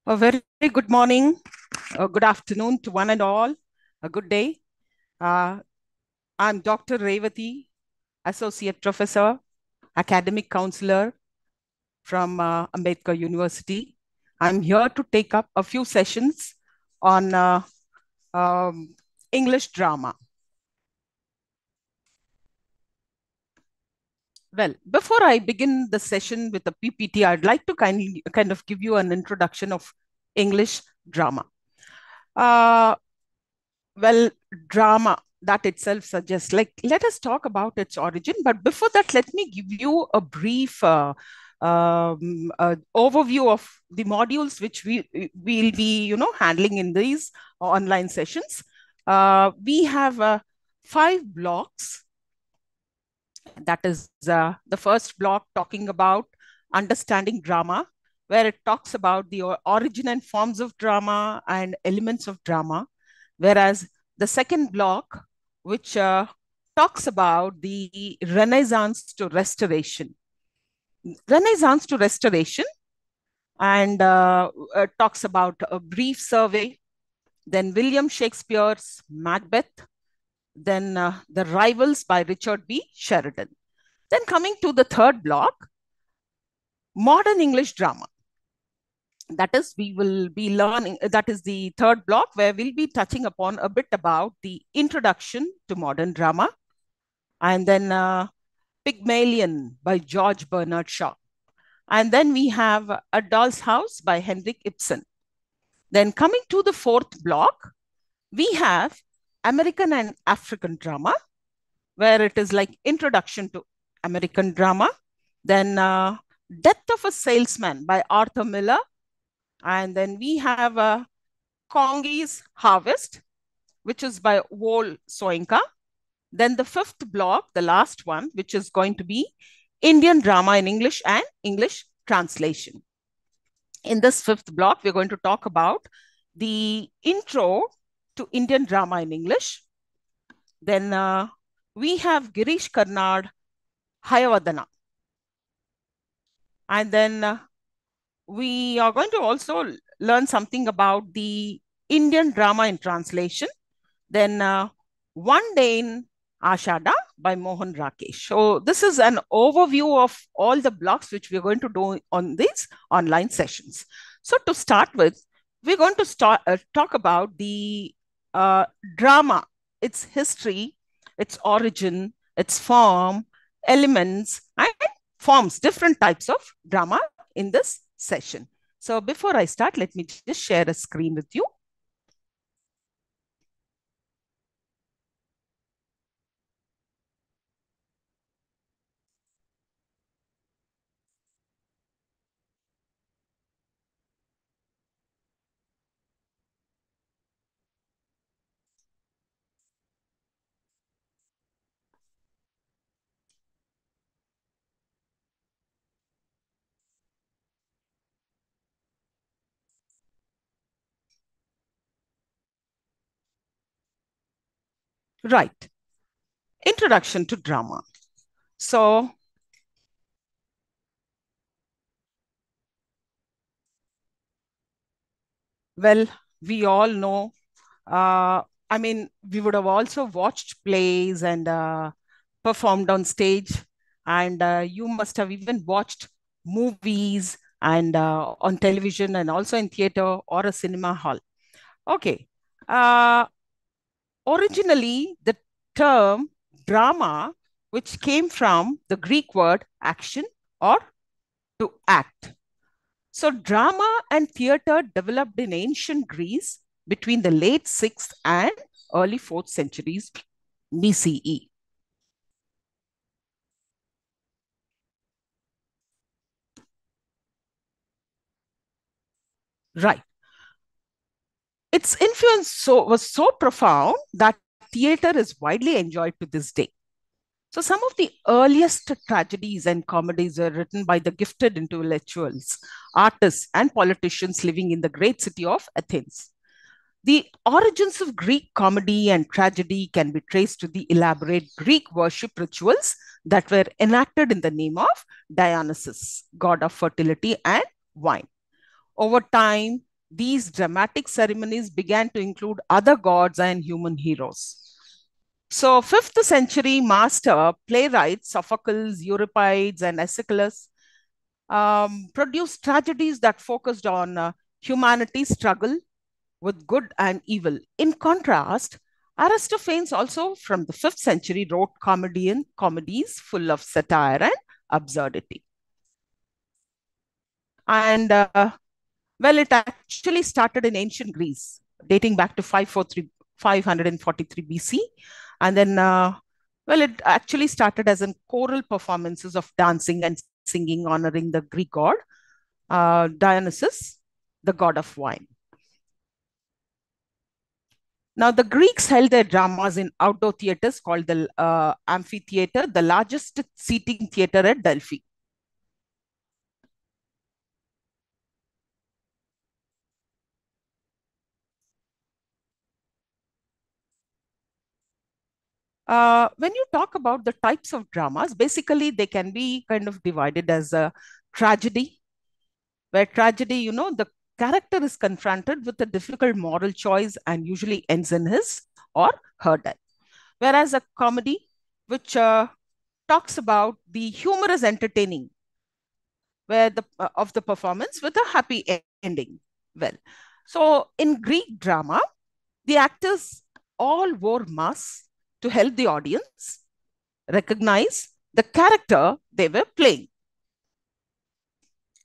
A very good morning, a good afternoon to one and all, a good day. Uh, I'm Dr. Revati, Associate Professor, Academic Counselor from Ambedkar University. I'm here to take up a few sessions on um, English drama. Well, before I begin the session with the PPT, I'd like to kind of give you an introduction of English drama. Uh, Well, drama that itself suggests, like, let us talk about its origin. But before that, let me give you a brief overview of the modules which will be, handling in these online sessions. We have 5 blocks. That is the first block talking about understanding drama, where it talks about the origin and forms of drama and elements of drama. Whereas the second block, which talks about the Renaissance to Restoration. Renaissance to Restoration, and talks about a brief survey, then William Shakespeare's Macbeth, then The Rivals by Richard B. Sheridan. Then coming to the third block, modern English drama. That is, we will be learning, that is the third block where we'll be touching upon a bit about the introduction to modern drama. And then Pygmalion by George Bernard Shaw. And then we have A Doll's House by Henrik Ibsen. Then coming to the fourth block, we have American and African drama, where it is like introduction to American drama. Then Death of a Salesman by Arthur Miller. And then we have Congi's Harvest, which is by Wole Soyinka. Then the fifth block, the last one, which is going to be Indian drama in English and English translation. In this fifth block, we're going to talk about the intro to Indian drama in English. Then we have Girish Karnad, Hayavadana. And then we are going to also learn something about the Indian drama in translation. Then One Day in Ashada by Mohan Rakesh. So this is an overview of all the blocks which we're going to do on these online sessions. So to start with, we're going to talk about the drama, its history, its origin, its form, elements, and forms, different types of drama in this session. So before I start, let me just share a screen with you. Right. Introduction to drama. So, well, we all know, I mean, we would have also watched plays and performed on stage, and you must have even watched movies and on television and also in theater or a cinema hall. Okay. Uh, Originally, the term drama, which came from the Greek word action or to act. So, drama and theater developed in ancient Greece between the late 6th and early 4th centuries BCE. Right. Its influence was so profound that theater is widely enjoyed to this day. So, some of the earliest tragedies and comedies were written by the gifted intellectuals, artists, and politicians living in the great city of Athens. The origins of Greek comedy and tragedy can be traced to the elaborate Greek worship rituals that were enacted in the name of Dionysus, god of fertility and wine. Over time, these dramatic ceremonies began to include other gods and human heroes. So, 5th century master playwrights Sophocles, Euripides, and Aeschylus produced tragedies that focused on humanity's struggle with good and evil. In contrast, Aristophanes, also from the 5th century, wrote comedies full of satire and absurdity. And well, it actually started in ancient Greece, dating back to 543 BC. And then, well, it actually started as in choral performances of dancing and singing, honoring the Greek god Dionysus, the god of wine. Now, the Greeks held their dramas in outdoor theaters called the amphitheater, the largest seating theater at Delphi. When you talk about the types of dramas, basically they can be kind of divided as a tragedy, where tragedy, the character is confronted with a difficult moral choice and usually ends in his or her death. Whereas a comedy, which talks about the humorous entertaining where the of the performance with a happy ending. Well, so in Greek drama, the actors all wore masks to help the audience recognize the character they were playing.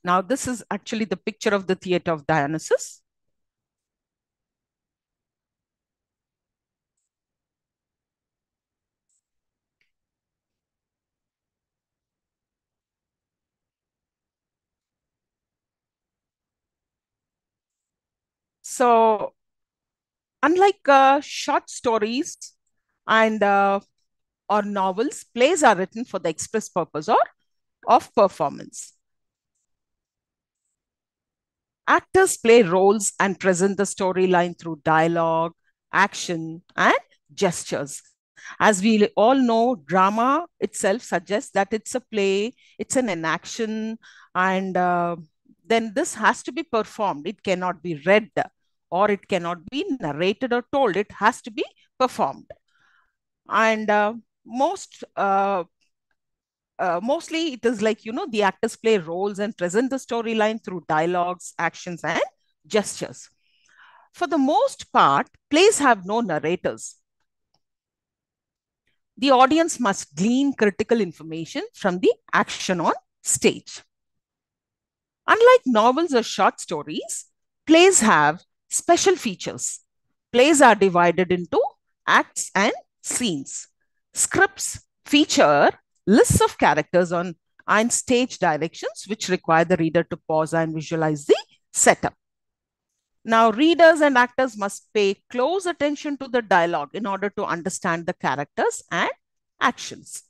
Now, this is actually the picture of the theater of Dionysus. So, unlike short stories and or novels, plays are written for the express purpose or of performance. Actors play roles and present the storyline through dialogue, action, and gestures. As we all know, drama itself suggests that it's a play, it's an enaction, and then this has to be performed. It cannot be read or it cannot be narrated or told. It has to be performed. And mostly it is like, the actors play roles and present the storyline through dialogues, actions, and gestures. For the most part, plays have no narrators. The audience must glean critical information from the action on stage. Unlike novels or short stories, plays have special features. Plays are divided into acts and scenes. Scripts feature lists of characters on and stage directions, which require the reader to pause and visualize the setup. Now, readers and actors must pay close attention to the dialogue in order to understand the characters and actions.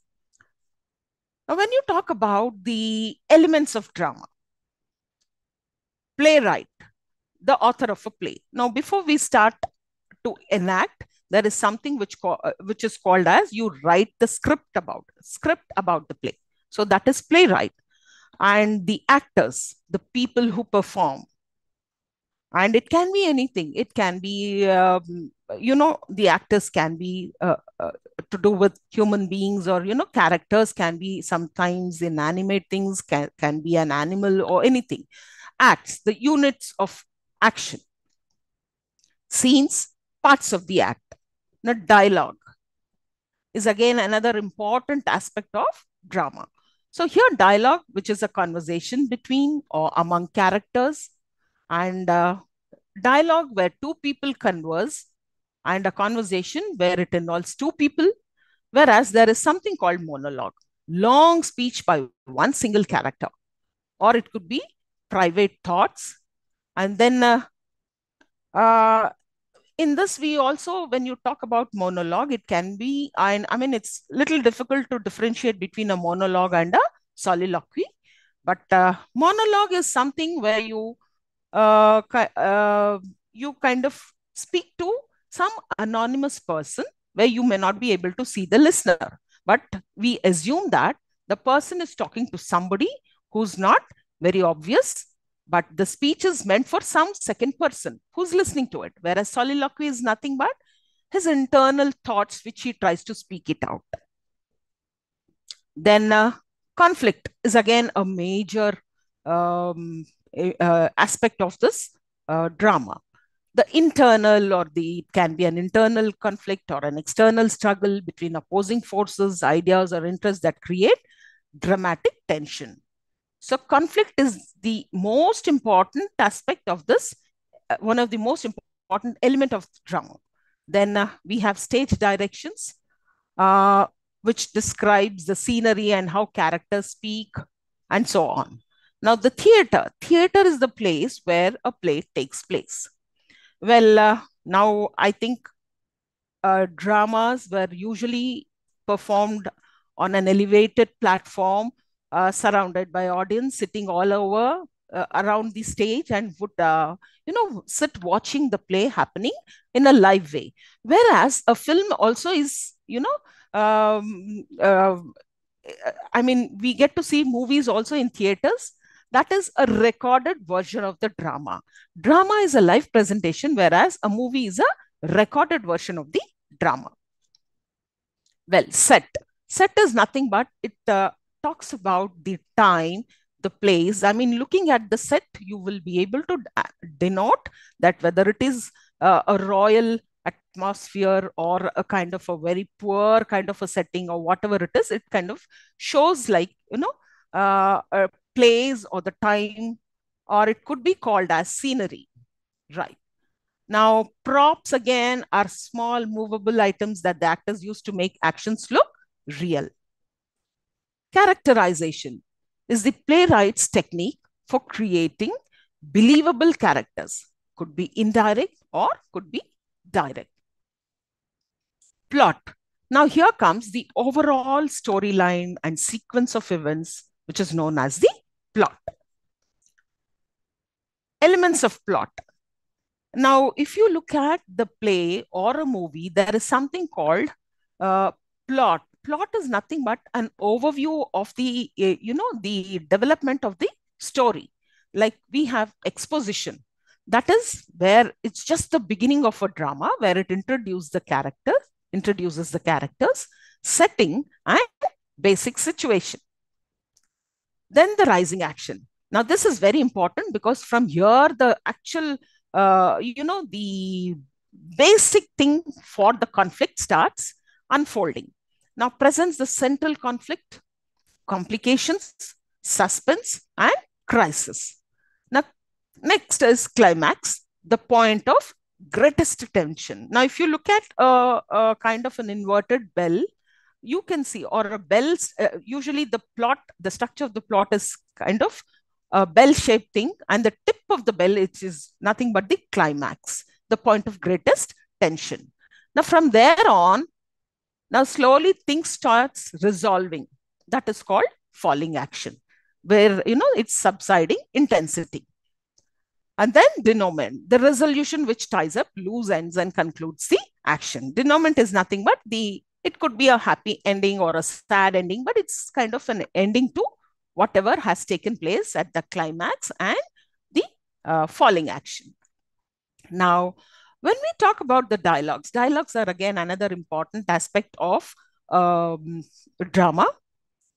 Now, when you talk about the elements of drama, playwright, the author of a play. Now, before we start to enact, there is something which is called as you write the script about the play. So that is playwright. And the actors, the people who perform, and it can be anything. It can be, the actors can be to do with human beings, or characters can be sometimes inanimate things, can be an animal or anything. Acts, the units of action. Scenes, parts of the act. Now, dialogue is again another important aspect of drama. So here, dialogue, which is a conversation between or among characters, and dialogue where two people converse, and a conversation where it involves two people, whereas there is something called monologue, long speech by one single character, or it could be private thoughts. And then in this, we also, when you talk about monologue, it can be, I mean, it's little difficult to differentiate between a monologue and a soliloquy. But monologue is something where you kind of speak to some anonymous person where you may not be able to see the listener. But we assume that the person is talking to somebody who's not very obvious but the speech is meant for some second person who's listening to it, whereas soliloquy is nothing but his internal thoughts which he tries to speak it out. Then conflict is again a major aspect of this drama. The internal, or the it can be an internal conflict or an external struggle between opposing forces, ideas, or interests that create dramatic tension. So conflict is the most important aspect of this, one of the most important element of drama. Then we have stage directions, uh, which describes the scenery and how characters speak, and so on. Now, the theater is the place where a play takes place. Well, now I think dramas were usually performed on an elevated platform, surrounded by audience sitting all over around the stage, and would sit watching the play happening in a live way. Whereas a film also is, I mean, we get to see movies also in theaters. That is a recorded version of the drama. Drama is a live presentation, whereas a movie is a recorded version of the drama. Well, set. Set is nothing but it talks about the time, the place. I mean, looking at the set, you will be able to denote that whether it is a royal atmosphere or a kind of a very poor kind of a setting or whatever it is. It kind of shows, like, a place or the time, or it could be called as scenery, right? Now, props again are small movable items that the actors use to make actions look real. Characterization is the playwright's technique for creating believable characters. Could be indirect or could be direct. Plot. Now, here comes the overall storyline and sequence of events, which is known as the plot. Elements of plot. Now, if you look at the play or a movie, there is something called uh, plot. Plot is nothing but an overview of the development of the story. Like we have exposition. That is where it's just the beginning of a drama where it introduces the characters, setting, and basic situation. Then the rising action. Now, this is very important because from here, the actual, the basic thing for the conflict starts unfolding. Now, presents the central conflict, complications, suspense, and crisis. Now, next is climax, the point of greatest tension. Now, if you look at a kind of an inverted bell, you can see, or a bell's, usually the structure of the plot is kind of a bell shaped thing, and the tip of the bell, it is nothing but the climax, the point of greatest tension. Now, from there on, now slowly things starts resolving. That is called falling action, where it's subsiding intensity. And then denouement, the resolution which ties up loose ends and concludes the action. Denouement is nothing but it could be a happy ending or a sad ending, but it's kind of an ending to whatever has taken place at the climax and the falling action. Now, when we talk about the dialogues, dialogues are again another important aspect of um, drama.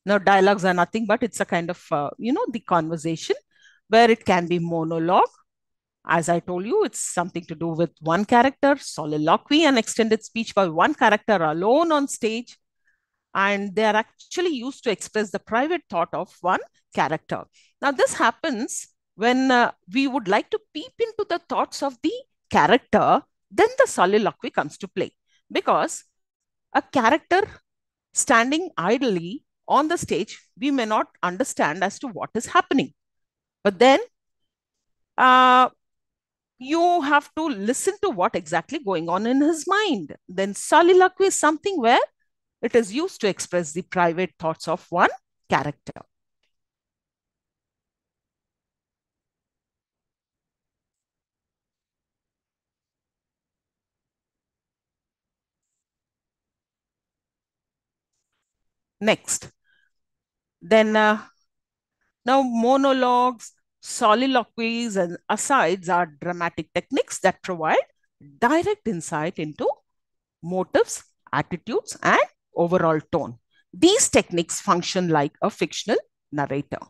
Now, dialogues are nothing but it's a kind of, the conversation where it can be monologue. As I told you, it's something to do with one character, soliloquy, and extended speech by one character alone on stage. And they are actually used to express the private thought of one character. Now, this happens when we would like to peep into the thoughts of the character, then the soliloquy comes to play. Because a character standing idly on the stage, we may not understand as to what is happening. But then uh, you have to listen to what exactly going on in his mind. Then soliloquy is something where it is used to express the private thoughts of one character. Next, then now monologues, Soliloquies and asides are dramatic techniques that provide direct insight into motives, attitudes, and overall tone. These techniques function like a fictional narrator.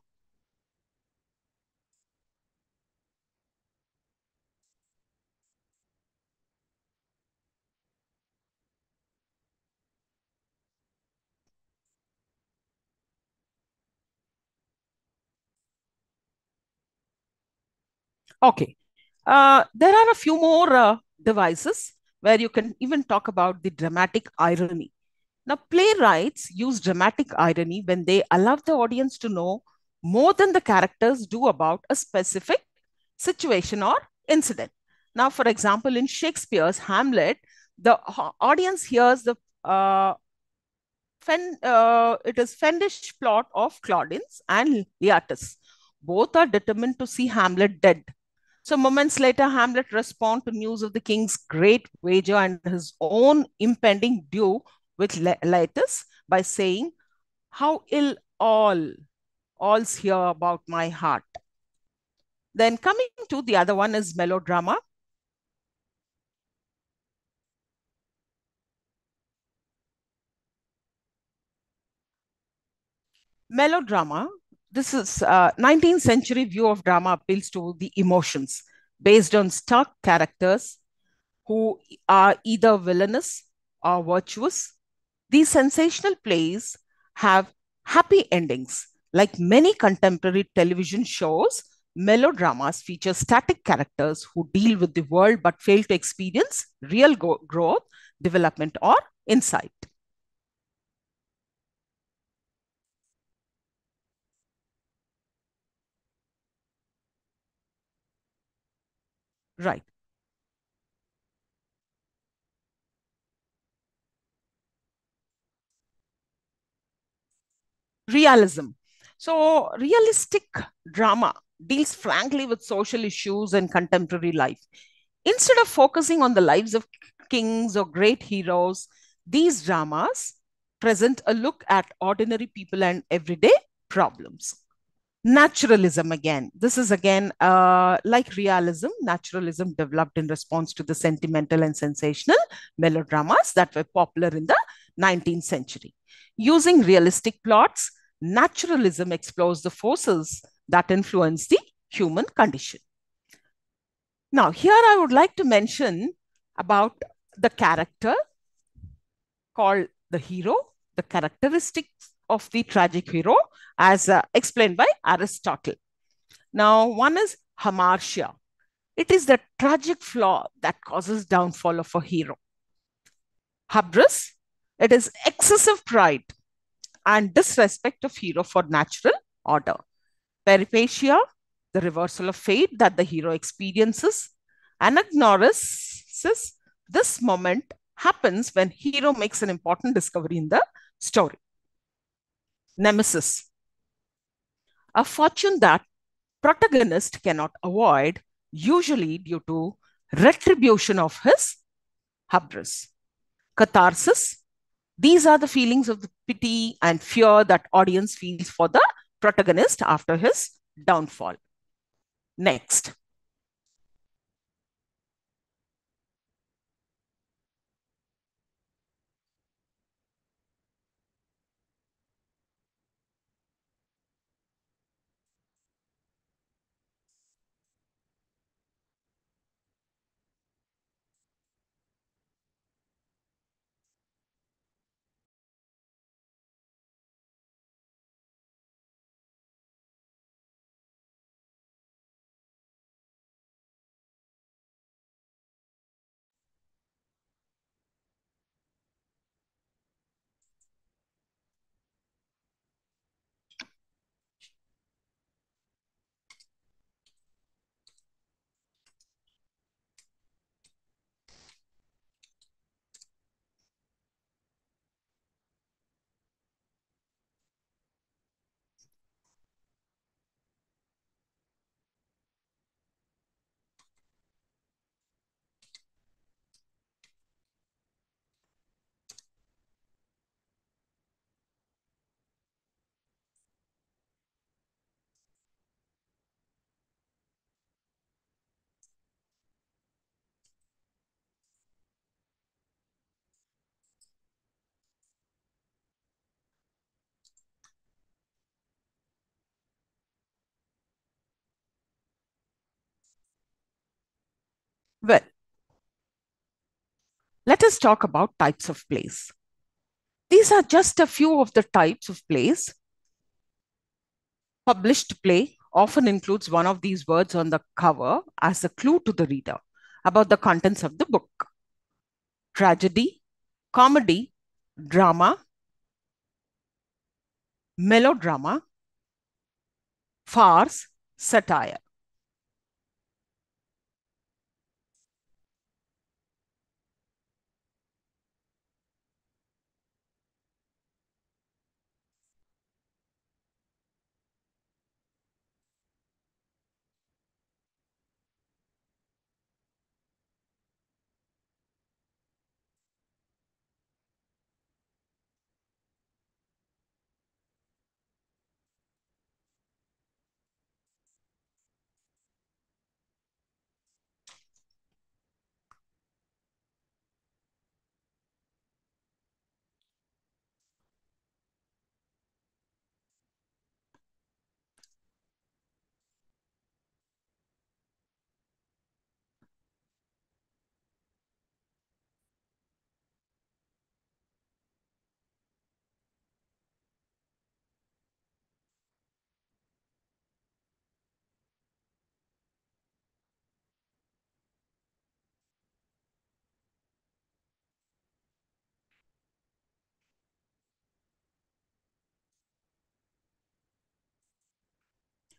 Okay. There are a few more devices where you can even talk about the dramatic irony. Now, playwrights use dramatic irony when they allow the audience to know more than the characters do about a specific situation or incident. Now, for example, in Shakespeare's Hamlet, the audience hears the it is Fendish plot of Claudines and Leatus. Both are determined to see Hamlet dead. So moments later, Hamlet responds to news of the king's great wager and his own impending duel with Leatus by saying, "How ill all's here about my heart." Then coming to the other one is melodrama. Melodrama, this is 19th century view of drama appeals to the emotions based on stark characters who are either villainous or virtuous. These sensational plays have happy endings. Like many contemporary television shows, melodramas feature static characters who deal with the world but fail to experience real growth, development, or insight. Right. Realism. So, realistic drama deals frankly with social issues and contemporary life. Instead of focusing on the lives of kings or great heroes, these dramas present a look at ordinary people and everyday problems. Naturalism again. This is again like realism. Naturalism developed in response to the sentimental and sensational melodramas that were popular in the 19th century. Using realistic plots, naturalism explores the forces that influence the human condition. Now, here I would like to mention about the character called the hero, the characteristics of the tragic hero, as explained by Aristotle. Now, one is hamartia. It is the tragic flaw that causes downfall of a hero. Hubris, it is excessive pride and disrespect of hero for natural order. Peripatia, the reversal of fate that the hero experiences. Anagnosis, this moment happens when hero makes an important discovery in the story. Nemesis, a fortune that protagonist cannot avoid, usually due to retribution of his hubris. Catharsis, these are the feelings of the pity and fear that audience feels for the protagonist after his downfall. Next. Let us talk about types of plays. These are just a few of the types of plays. Published play often includes one of these words on the cover as a clue to the reader about the contents of the book. Tragedy, comedy, drama, melodrama, farce, satire.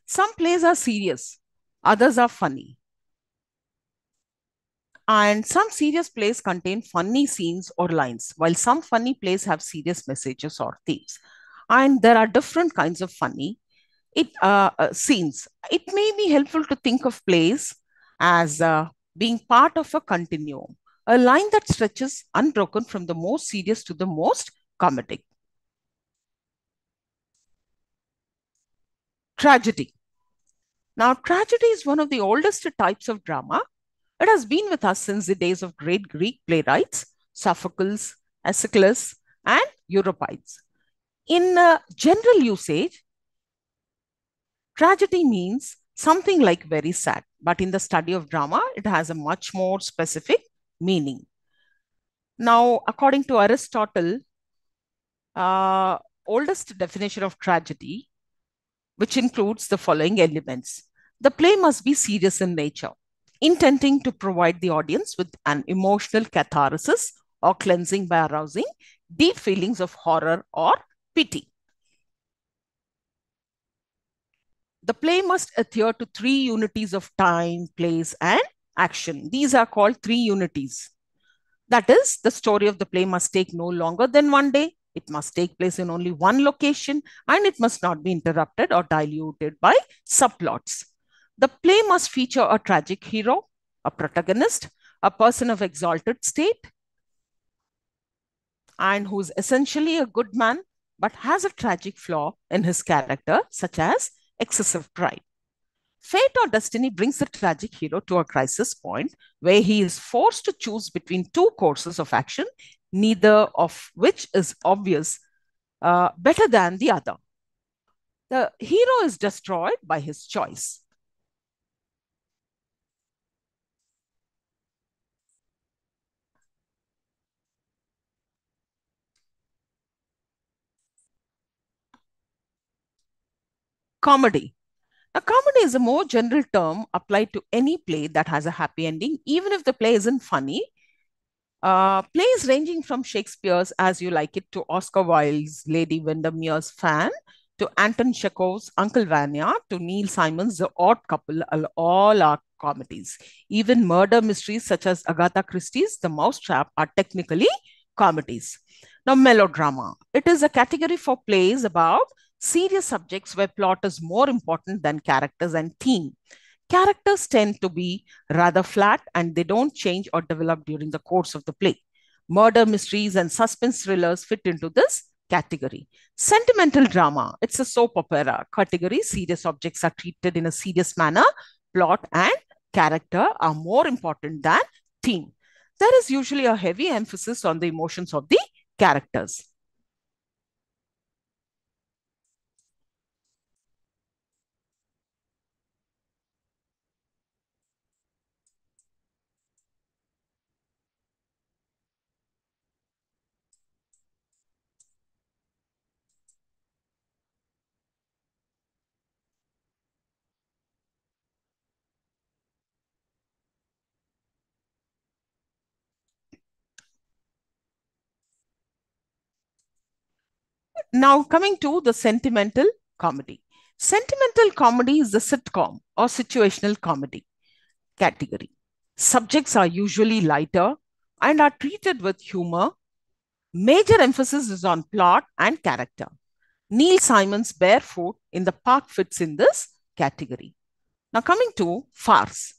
Some plays are serious, others are funny. And some serious plays contain funny scenes or lines, while some funny plays have serious messages or themes. And there are different kinds of funny scenes. It may be helpful to think of plays as being part of a continuum, a line that stretches unbroken from the most serious to the most comedic. Tragedy. Now, tragedy is one of the oldest types of drama. It has been with us since the days of great Greek playwrights, Sophocles, Aeschylus, and Euripides. In general usage, tragedy means something like very sad, but in the study of drama, it has a much more specific meaning. Now, according to Aristotle, uh, oldest definition of tragedy, which includes the following elements. The play must be serious in nature, intending to provide the audience with an emotional catharsis or cleansing by arousing deep feelings of horror or pity. The play must adhere to three unities of time, place, and action. These are called three unities. That is, the story of the play must take no longer than one day. It must take place in only one location, and it must not be interrupted or diluted by subplots. The play must feature a tragic hero, a protagonist, a person of exalted state, and who is essentially a good man but has a tragic flaw in his character, such as excessive pride. Fate or destiny brings the tragic hero to a crisis point where he is forced to choose between two courses of action, neither of which is obvious better than the other. The hero is destroyed by his choice. Comedy. Now, comedy is a more general term applied to any play that has a happy ending, even if the play isn't funny. Plays ranging from Shakespeare's As You Like It to Oscar Wilde's Lady Windermere's Fan to Anton Chekhov's Uncle Vanya to Neil Simon's The Odd Couple all are comedies. Even murder mysteries such as Agatha Christie's The Mousetrap are technically comedies. Now, melodrama. It is a category for plays about serious subjects where plot is more important than characters and theme. Characters tend to be rather flat and they don't change or develop during the course of the play. Murder mysteries and suspense thrillers fit into this category. Sentimental drama, it's a soap opera category. Serious objects are treated in a serious manner. Plot and character are more important than theme. There is usually a heavy emphasis on the emotions of the characters. Now, coming to the sentimental comedy. Sentimental comedy is the sitcom or situational comedy category. Subjects are usually lighter and are treated with humor. Major emphasis is on plot and character. Neil Simon's Barefoot in the Park fits in this category. Now, coming to farce.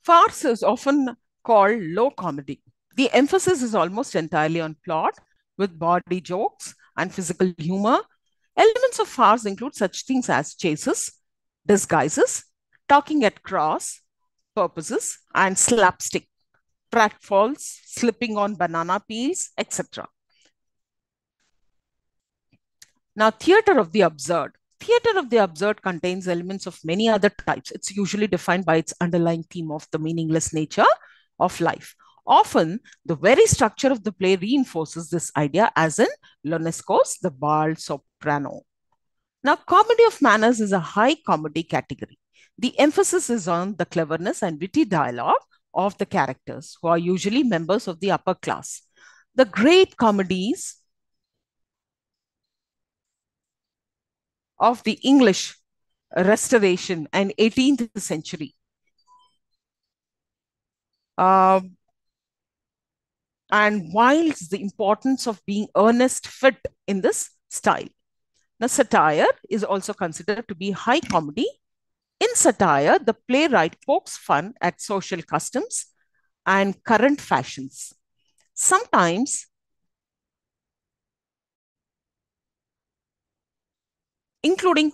Farce is often called low comedy. The emphasis is almost entirely on plot, with body jokes and physical humor. Elements of farce include such things as chases, disguises, talking at cross purposes, and slapstick, pratfalls, slipping on banana peels, etc. Now, theater of the absurd. Theater of the absurd contains elements of many other types. It's usually defined by its underlying theme of the meaningless nature of life. Often, the very structure of the play reinforces this idea, as in Ionesco's The Bald Soprano. Now, comedy of manners is a high comedy category. The emphasis is on the cleverness and witty dialogue of the characters, who are usually members of the upper class. The great comedies of the English Restoration and 18th century. Uh, and whilst the importance of being earnest fit in this style. Now, satire is also considered to be high comedy. In satire, the playwright pokes fun at social customs and current fashions, sometimes including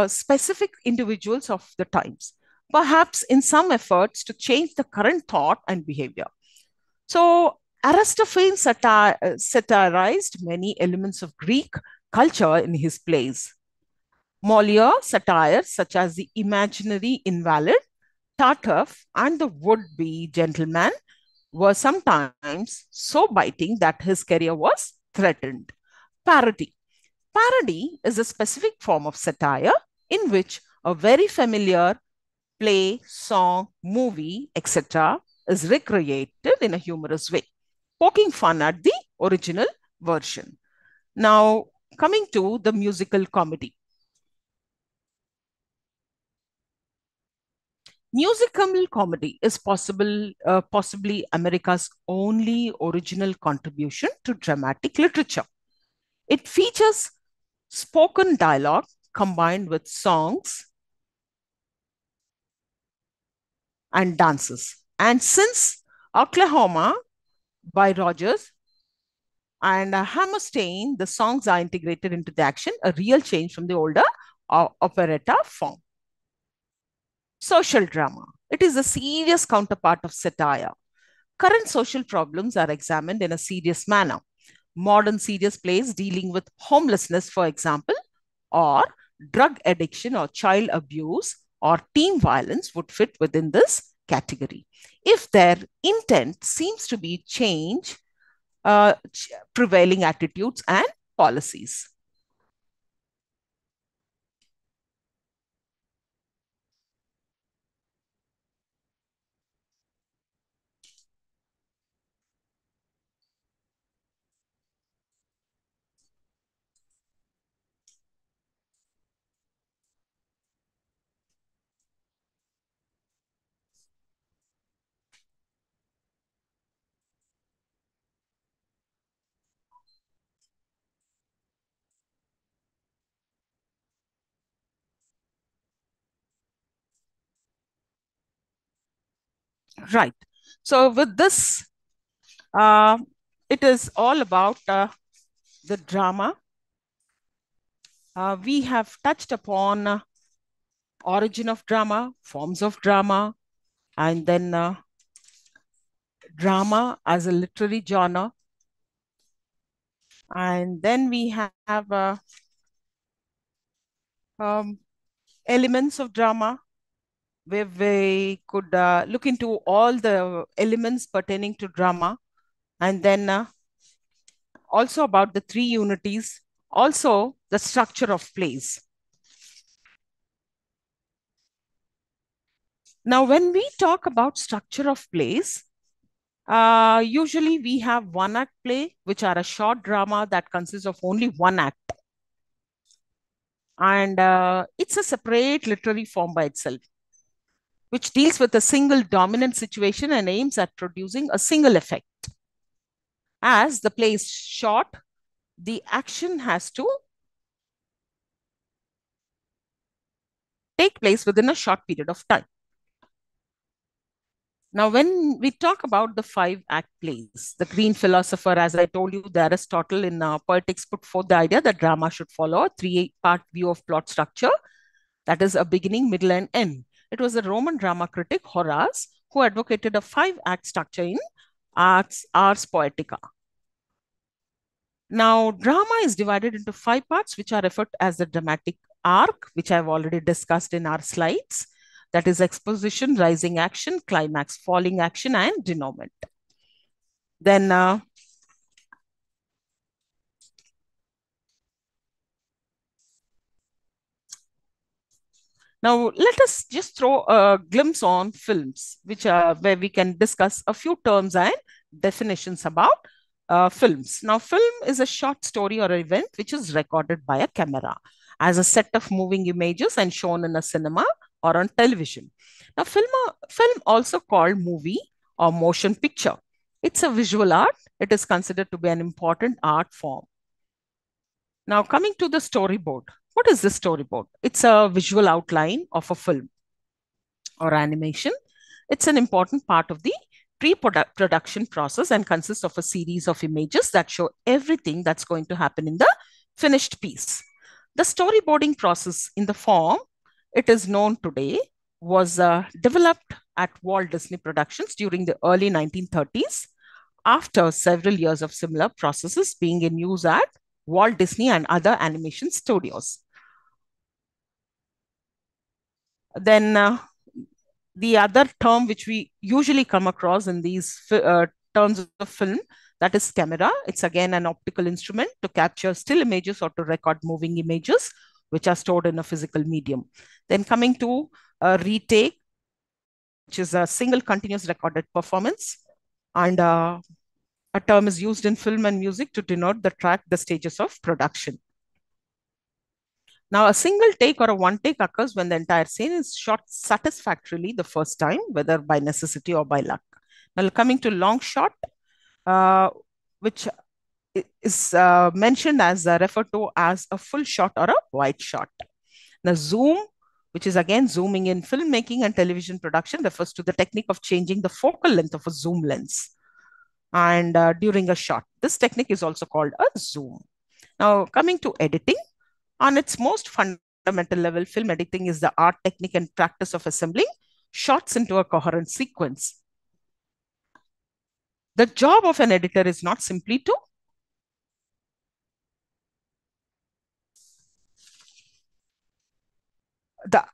specific individuals of the times, perhaps in some efforts to change the current thought and behavior. So, Aristophanes satirized many elements of Greek culture in his plays. Moliere satires such as the imaginary invalid, Tartuffe, and the would-be gentleman were sometimes so biting that his career was threatened. Parody. Parody is a specific form of satire in which a very familiar play, song, movie, etc., is recreated in a humorous way, poking fun at the original version. Now, coming to the musical comedy. Musical comedy is possibly America's only original contribution to dramatic literature. It features spoken dialogue combined with songs and dances. And since Oklahoma by Rogers and Hammerstein, the songs are integrated into the action, a real change from the older operetta form. Social drama. It is a serious counterpart of satire. Current social problems are examined in a serious manner. Modern serious plays dealing with homelessness, for example, or drug addiction or child abuse or teen violence would fit within this category. If their intent seems to be change prevailing attitudes and policies. Right. So with this, uh, it is all about the drama. We have touched upon origin of drama, forms of drama, and then drama as a literary genre, And then we have um, elements of drama, where we could look into all the elements pertaining to drama, and then also about the three unities, also the structure of plays. Now, when we talk about structure of plays, usually we have one act play, which are a short drama that consists of only one act. And it's a separate literary form by itself, which deals with a single dominant situation and aims at producing a single effect. As the play is short, the action has to take place within a short period of time. Now, when we talk about the five act plays, the Green philosopher, as I told you, the Aristotle in Poetics put forth the idea that drama should follow a three-part view of plot structure, that is, a beginning, middle, and end. It was the Roman drama critic Horace who advocated a five-act structure in Ars Poetica. Now, drama is divided into five parts, which are referred to as the dramatic arc, which I've already discussed in our slides. That is exposition, rising action, climax, falling action, and denouement. Then now let us just throw a glimpse on films, which are where we can discuss a few terms and definitions about films. Now, film is a short story or event which is recorded by a camera as a set of moving images and shown in a cinema or on television. Now, film also called movie or motion picture. It's a visual art. It is considered to be an important art form. Now, coming to the storyboard. What is the storyboard? It's a visual outline of a film or animation. It's an important part of the pre-production process and consists of a series of images that show everything that's going to happen in the finished piece. The storyboarding process in the form it is known today was developed at Walt Disney Productions during the early 1930s after several years of similar processes being in use at Walt Disney and other animation studios. Then the other term which we usually come across in these terms of film, that is camera. It's again an optical instrument to capture still images or to record moving images which are stored in a physical medium. Then coming to a retake, which is a single continuous recorded performance. And a term is used in film and music to denote the stages of production. Now, a single take or a one take occurs when the entire scene is shot satisfactorily the first time, whether by necessity or by luck. Now, coming to long shot, which is mentioned as referred to as a full shot or a wide shot. Now, zoom, which is again zooming in filmmaking and television production, refers to the technique of changing the focal length of a zoom lens. And during a shot, this technique is also called a zoom. Now, coming to editing, on its most fundamental level, film editing is the art, technique, and practice of assembling shots into a coherent sequence. The job of an editor is not simply to the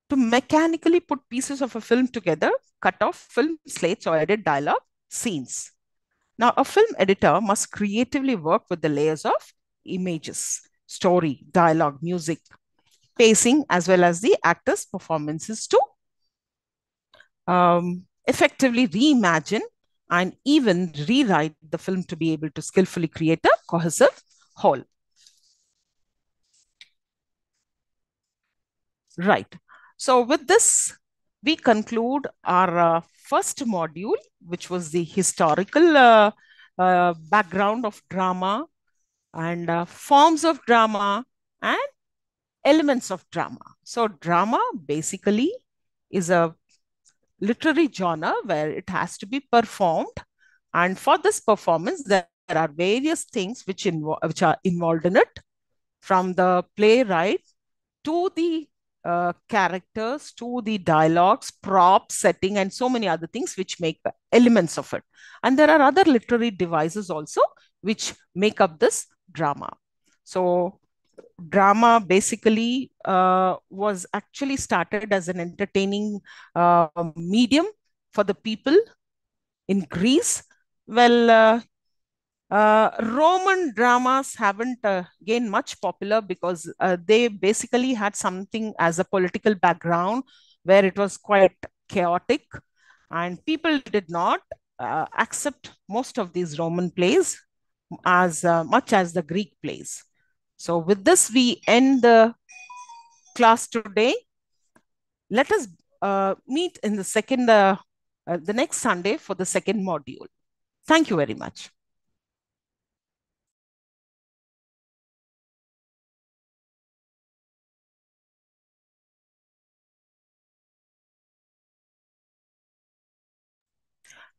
to mechanically put pieces of a film together, cut off film slates, or edit dialogue scenes. Now, a film editor must creatively work with the layers of images, story, dialogue, music, pacing, as well as the actors' performances to effectively reimagine and even rewrite the film to be able to skillfully create a cohesive whole. Right. So with this, we conclude our first module, which was the historical background of drama and forms of drama and elements of drama. So drama basically is a literary genre where it has to be performed. And for this performance, there are various things which are involved in it, from the playwright to the characters to the dialogues, props, setting, and so many other things which make elements of it. And there are other literary devices also which make up this drama. So, drama basically was actually started as an entertaining medium for the people in Greece. Well, Roman dramas haven't gained much popular because they basically had something as a political background where it was quite chaotic, and people did not accept most of these Roman plays as much as the Greek plays. So, with this, we end the class today. Let us meet in the next Sunday for the second module. Thank you very much.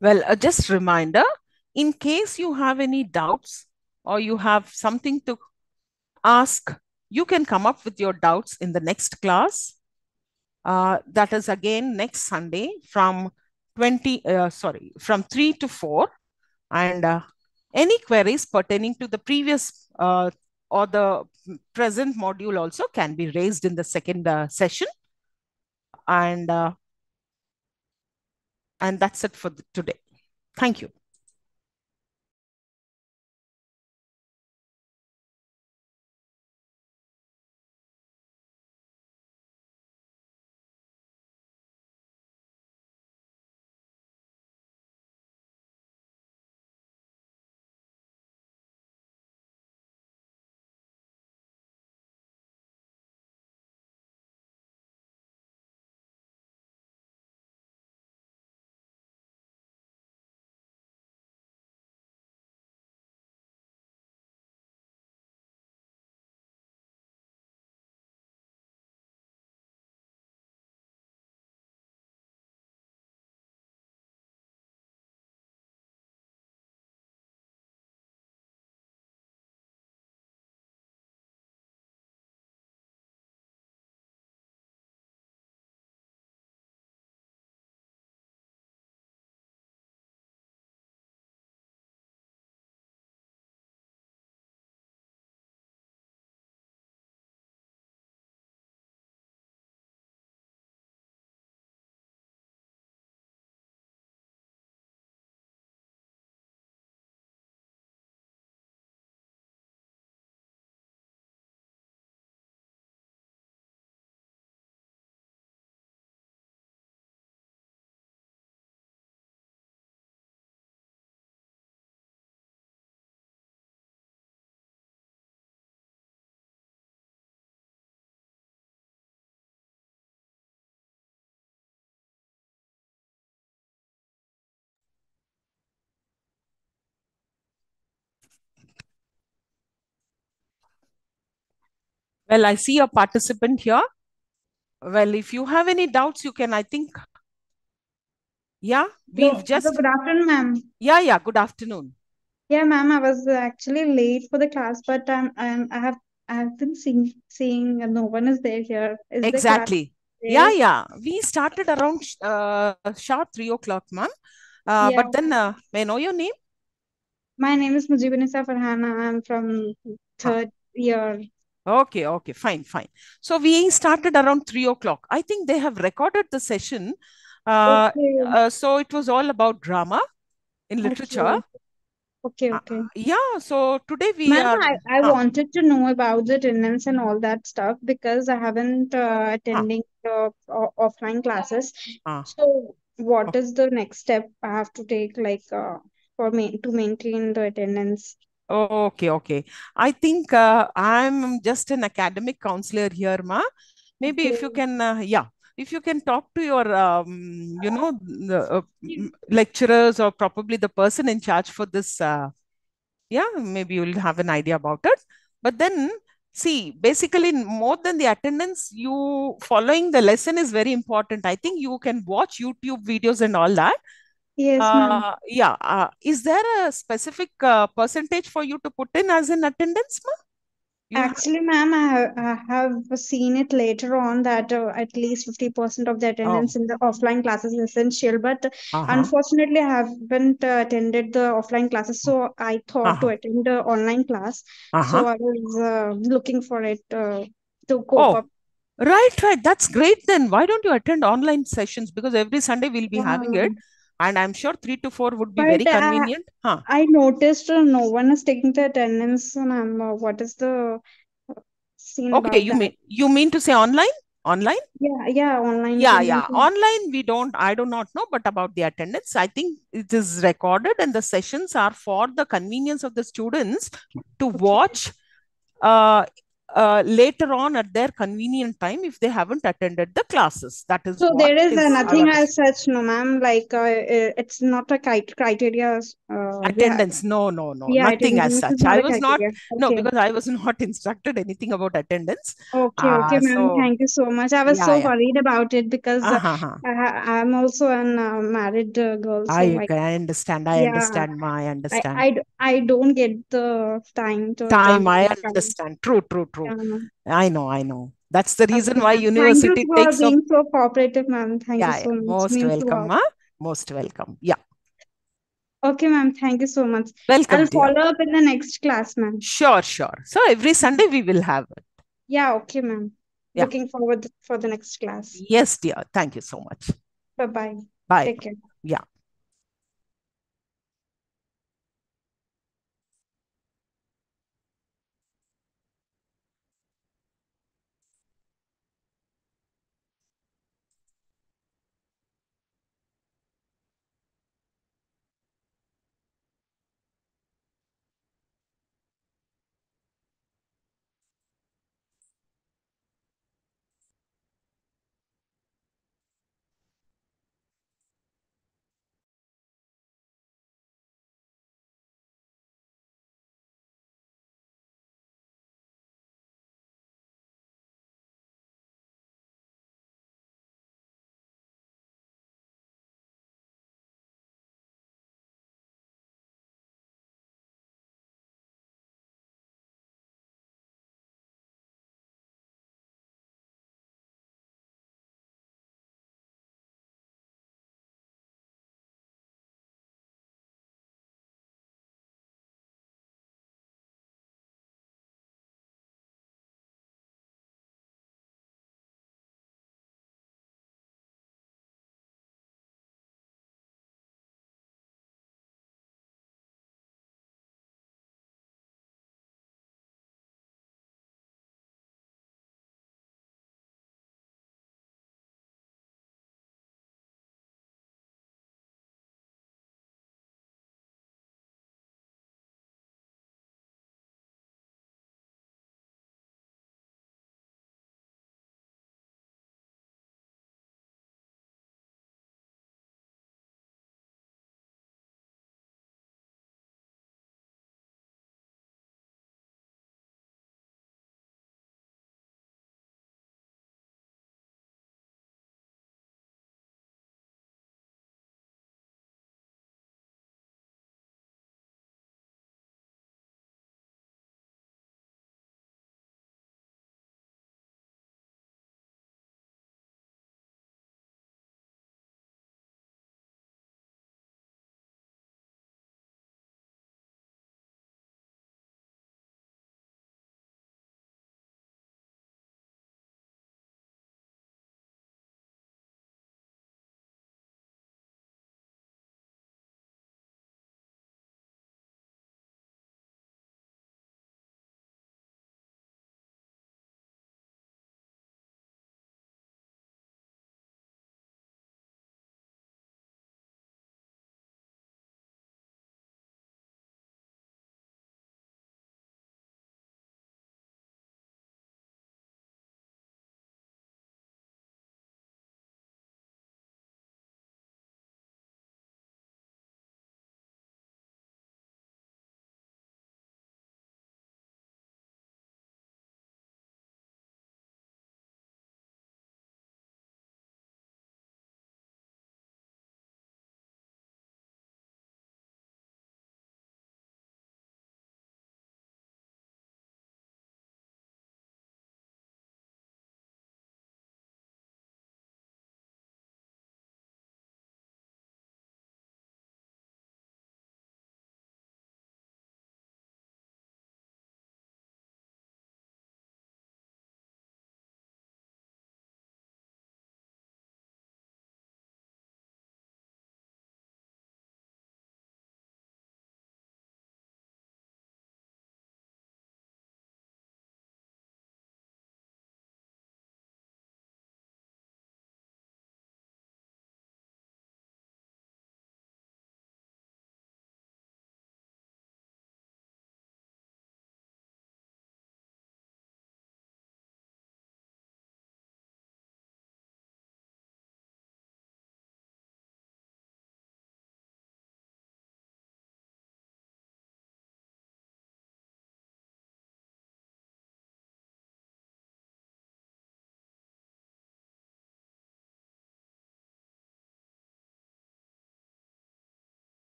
Well, just reminder, in case you have any doubts or you have something to ask, you can come up with your doubts in the next class. That is again next Sunday from from 3 to 4. And any queries pertaining to the previous or the present module also can be raised in the second session. And that's it for today. Thank you. Well, I see a participant here. Well, if you have any doubts, you can, I think, yeah, we've Hello, just, good afternoon, ma'am. yeah, good afternoon. Yeah, ma'am, I was actually late for the class, but I have been seeing no one is there here. Is the class Exactly. there? Yeah. We started around sharp 3 o'clock, ma'am. Yeah, But then, may I know your name? my name is Mujibinisa Farhana. I'm from Huh. third year. Okay, fine. So we started around 3 o'clock. I think they have recorded the session. Okay, So it was all about drama in literature. okay, okay. Yeah, so today we Ma'am, are, I huh, wanted to know about the attendance and all that stuff because I haven't huh, attending offline classes. huh. So, what Oh, is the next step I have to take, like, for me to maintain the attendance? okay. I think I'm just an academic counselor here, ma. Maybe if you Okay. can, if you can talk to your, the, lecturers or probably the person in charge for this, yeah, maybe you'll have an idea about it. But then, see, basically, more than the attendance, you following the lesson is very important. I think you can watch YouTube videos and all that. Yes, ma'am. Yeah. Is there a specific percentage for you to put in as an attendance, ma? Actually, ma'am, I have seen it later on that at least 50% of the Oh, attendance in the offline classes is essential. But uh-huh. unfortunately, I haven't attended the offline classes, so I thought to Uh-huh. attend the online class. Uh-huh. So I was looking for it to cope Oh, up. right. That's great then. Why don't you attend online sessions? Because every Sunday we'll be having it. Yeah. And I'm sure 3 to 4 would be But very convenient. Huh. I noticed no one is taking the attendance, and what is the scene Okay, about that? you mean to say online? Online? Yeah, yeah, online Yeah. attendance. Online, I do not know, but about the attendance, I think it is recorded and the sessions are for the convenience of the students to Okay. watch uh, later on at their convenient time if they haven't attended the classes. That is So what there is is I nothing want to as say. such, no, ma'am. Like it's not a criteria. Yeah, Attendance, no, yeah. nothing as Attendance is such. not I a was not, criteria. no, Okay, because I was not instructed anything about attendance. okay, ma'am. So, Thank you so much. I was yeah, so yeah. worried about it because Uh-huh. I'm also an married girl. So I understand. yeah, Ma, I understand. I don't get the time to Time, attend I these kinds. understand. True. Um, I know. That's the reason okay, why ma'am. Thank you university for takes so, being so cooperative, ma'am. Thank you yeah, yeah. so much. Most Means a welcome, lot. ma. Most welcome. Yeah. Okay, ma'am. Thank you so much. I'll Welcome, dear. follow up in the next class, ma'am. Sure. So every Sunday we will have it. Yeah, okay, ma'am. Yeah. Looking forward for the next class. Yes, dear. Thank you so much. Bye bye. Bye. Take care. Yeah.